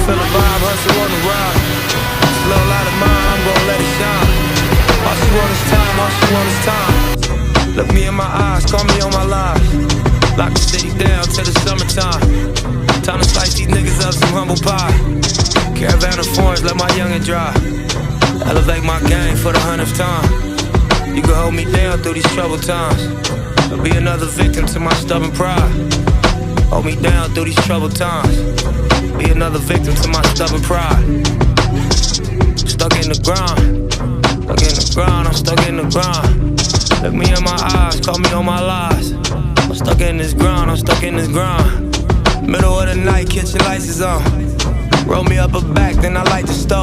Feel the vibe, hustle on the ride. This little light of mine, I'm gon' let it shine. All she want is time, all she want is time. Look me in my eyes, call me on my lies. Lock the city down till the summertime. Time to slice these niggas up some humble pie. Caravan of foreigns, let my youngin' drive. Elevate my game for the 100th time. You can hold me down through these troubled times. I'll be another victim to my stubborn pride. Hold me down through these troubled times. Be another victim to my stubborn pride. Stuck in the grind, stuck in the grind, I'm stuck in the grind. Look me in my eyes, call me on my lies. I'm stuck in this grind, I'm stuck in this grind. Middle of the night, kitchen lights is on. Roll me up a back, then I light the stove.